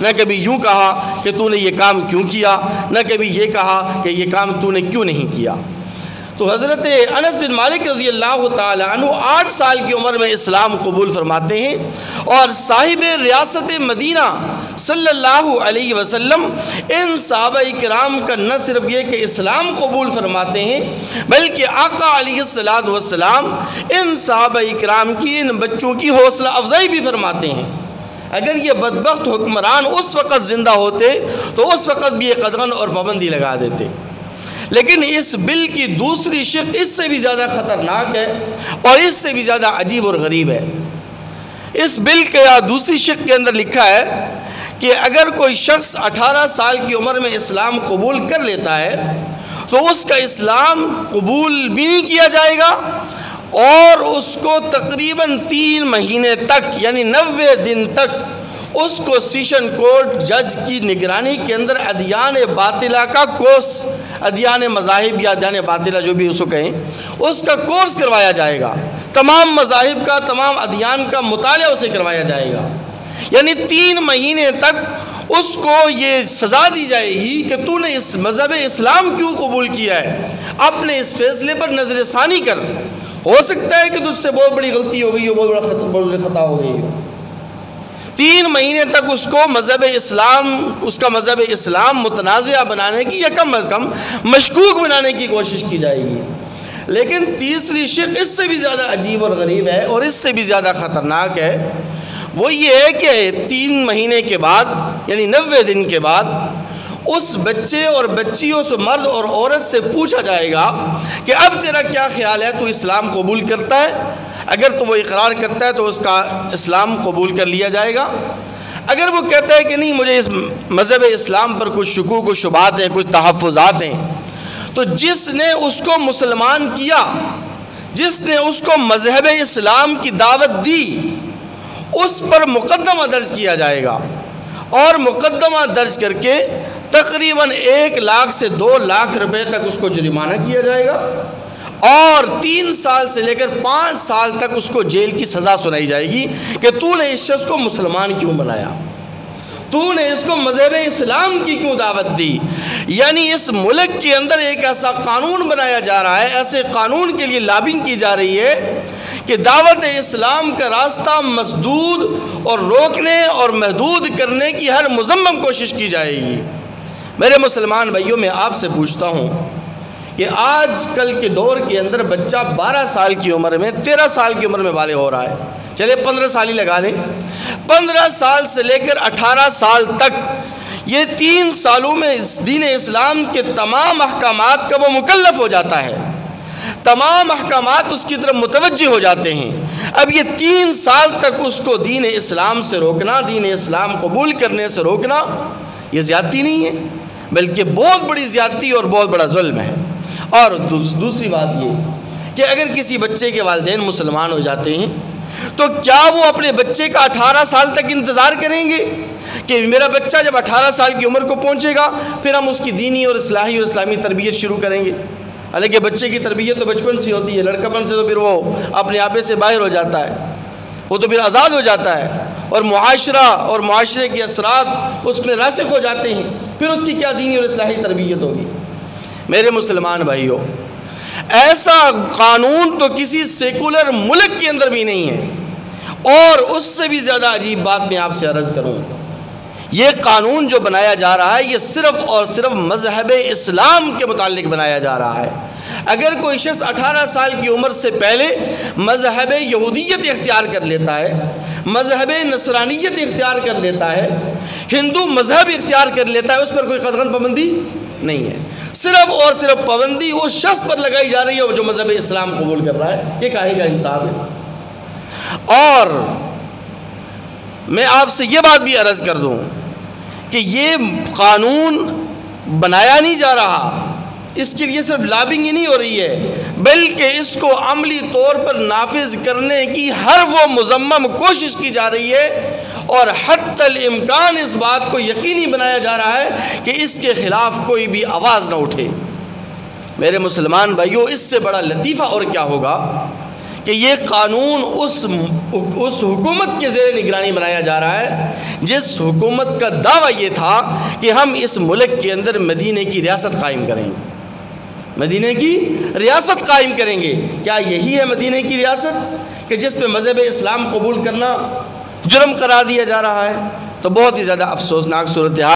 نہ کبھی یوں کہا کہ تو نے یہ کام کیوں کیا، نہ کبھی یہ کہا کہ یہ کام تو نے کیوں نہیں کیا۔ تو حضرت انس بن مالک رضی اللہ تعالی عنہ 8 سال کی عمر میں اسلام قبول فرماتے ہیں، اور صاحب ریاست مدینہ صلی اللہ علیہ وسلم ان صحابہ کرام کا نہ صرف یہ کہ اسلام قبول فرماتے ہیں، بلکہ آقا علیہ السلام ان صحابہ کرام کی، ان بچوں کی حوصلہ افزائی بھی فرماتے ہیں۔ اگر یہ بدبخت حکمران اس وقت زندہ ہوتے تو اس وقت بھی یہ قدغن اور پابندی لگا دیتے، لیکن اس بل کی دوسری شق اس سے بھی زیادہ خطرناک ہے اور اس سے بھی زیادہ عجیب اور غریب ہے۔ اس بل کے دوسری شق کے اندر لکھا ہے کہ اگر کوئی شخص 18 سال کی عمر میں اسلام قبول کر لیتا ہے تو اس کا اسلام قبول بھی نہیں کیا جائے گا، اور اس کو تقریباً 3 مہینے تک یعنی 90 دن تک اس کو سیشن کورٹ جج کی نگرانی کے اندر ادیان باطلہ کا کورس، ادیان مذاہب یا ادیان باطلہ جو بھی اس کو کہیں، اس کا کورس کروایا جائے گا۔ تمام مذاہب کا، تمام ادیان کا مطالعہ اسے کروایا جائے گا، یعنی 3 مہینے تک اس کو یہ سزا دی جائے گی کہ تو نے اس مذہب اسلام کیوں قبول کیا ہے، اپنے اس فیصلے پر نظر ثانی کر۔ ہو سکتا ہے کہ تجھ سے بہت بڑی غلطی ہو گئی ہو، بہت بڑی خطا ہو گئی ہو۔ 3 مہینے تک اس کو مذہب اسلام، اس کا مذہب اسلام متنازعہ بنانے کی یا کم از کم مشکوک بنانے کی کوشش کی جائے گی۔ لیکن تیسری شق اس سے بھی زیادہ عجیب اور غریب ہے اور اس سے بھی زیادہ خطرناک ہے، وہ یہ ہے کہ 3 مہینے کے بعد یعنی 90 دن کے بعد اس بچے اور بچیوں سے، مرد اور عورت سے پوچھا جائے گا کہ اب تیرا کیا خیال ہے، تو اسلام قبول کرتا ہے؟ اگر تو وہ اقرار کرتا ہے تو اس کا اسلام قبول کر لیا جائے گا۔ اگر وہ کہتا ہے کہ نہیں، مجھے اس مذہب اسلام پر کچھ شکوک و شبہات ہیں، کچھ تحفظات ہیں، تو جس نے اس کو مسلمان کیا، جس نے اس کو مذہب اسلام کی دعوت دی، اس پر مقدمہ درج کیا جائے گا، اور مقدمہ درج کر کے تقریباً 1 لاکھ سے 2 لاکھ روپے تک اس کو جرمانہ کیا جائے گا، اور 3 سال سے لے کر 5 سال تک اس کو جیل کی سزا سنائی جائے گی کہ تو نے اس شخص کو مسلمان کیوں بنایا، تو نے اس کو مذہب اسلام کی کیوں دعوت دی۔ یعنی اس ملک کے اندر ایک ایسا قانون بنایا جا رہا ہے، ایسے قانون کے لیے لابنگ کی جا رہی ہے کہ دعوت اسلام کا راستہ مسدود اور روکنے اور محدود کرنے کی ہر مذمم کوشش کی جائے گی۔ میرے مسلمان بھائیوں، میں آپ سے پوچھتا ہوں کہ آج کل کے دور کے اندر بچہ 12 سال کی عمر میں، 13 سال کی عمر میں بالغ ہو رہا ہے، چلے 15 سال ہی لگا لیں، 15 سال سے لے کر 18 سال تک یہ 3 سالوں میں دین اسلام کے تمام احکامات کا وہ مکلف ہو جاتا ہے، تمام احکامات اس کی طرف متوجہ ہو جاتے ہیں۔ اب یہ 3 سال تک اس کو دین اسلام سے روکنا، دین اسلام قبول کرنے سے روکنا، یہ زیادتی نہیں ہے، بلکہ بہت بڑی زیادتی اور بہت بڑا ظلم ہے۔ اور دوسری بات یہ کہ اگر کسی بچے کے والدین مسلمان ہو جاتے ہیں تو کیا وہ اپنے بچے کا 18 سال تک انتظار کریں گے کہ میرا بچہ جب 18 سال کی عمر کو پہنچے گا پھر ہم اس کی دینی اور اصلاحی اور اسلامی تربیت شروع کریں گے؟ حالانکہ بچے کی تربیت تو بچپن سے ہوتی ہے، لڑکپن سے تو پھر وہ اپنے آپے سے باہر ہو جاتا ہے، وہ تو پھر آزاد ہو جاتا ہے، اور معاشرہ اور معاشرے کے اثرات اس میں راسخ ہو جاتے ہیں، پھر اس کی کیا دینی اور اصلاحی تربیت ہوگی؟ میرے مسلمان بھائیوں، ایسا قانون تو کسی سیکولر ملک کے اندر بھی نہیں ہے، اور اس سے بھی زیادہ عجیب بات میں آپ سے عرض کروں، یہ قانون جو بنایا جا رہا ہے یہ صرف اور صرف مذہب اسلام کے متعلق بنایا جا رہا ہے۔ اگر کوئی شخص 18 سال کی عمر سے پہلے مذہب یہودیت اختیار کر لیتا ہے، مذہب نصرانیت اختیار کر لیتا ہے، ہندو مذہب اختیار کر لیتا ہے، اس پر کوئی قطعاً پابندی نہیں ہے، صرف اور صرف پابندی اس شخص پر لگائی جا رہی ہے جو مذہب اسلام قبول کر رہا ہے۔ یہ کاہے کا انصاف ہے؟ اور میں آپ سے یہ بات بھی عرض کر دوں کہ یہ قانون بنایا نہیں جا رہا، اس کے لیے صرف لابنگ ہی نہیں ہو رہی ہے، بلکہ اس کو عملی طور پر نافذ کرنے کی ہر وہ مذمم کوشش کی جا رہی ہے، اور حتی الامکان اس بات کو یقینی بنایا جا رہا ہے کہ اس کے خلاف کوئی بھی آواز نہ اٹھے۔ میرے مسلمان بھائیوں، اس سے بڑا لطیفہ اور کیا ہوگا کہ یہ قانون اس حکومت کے زیر نگرانی بنایا جا رہا ہے جس حکومت کا دعویٰ یہ تھا کہ ہم اس ملک کے اندر مدینے کی ریاست قائم کریں گے، مدینے کی ریاست قائم کریں گے۔ کیا یہی ہے مدینے کی ریاست کہ جس پہ مذہب اسلام قبول کرنا جرم قرار دیا جا رہا ہے؟ تو بہت ہی زیادہ افسوسناک صورتحال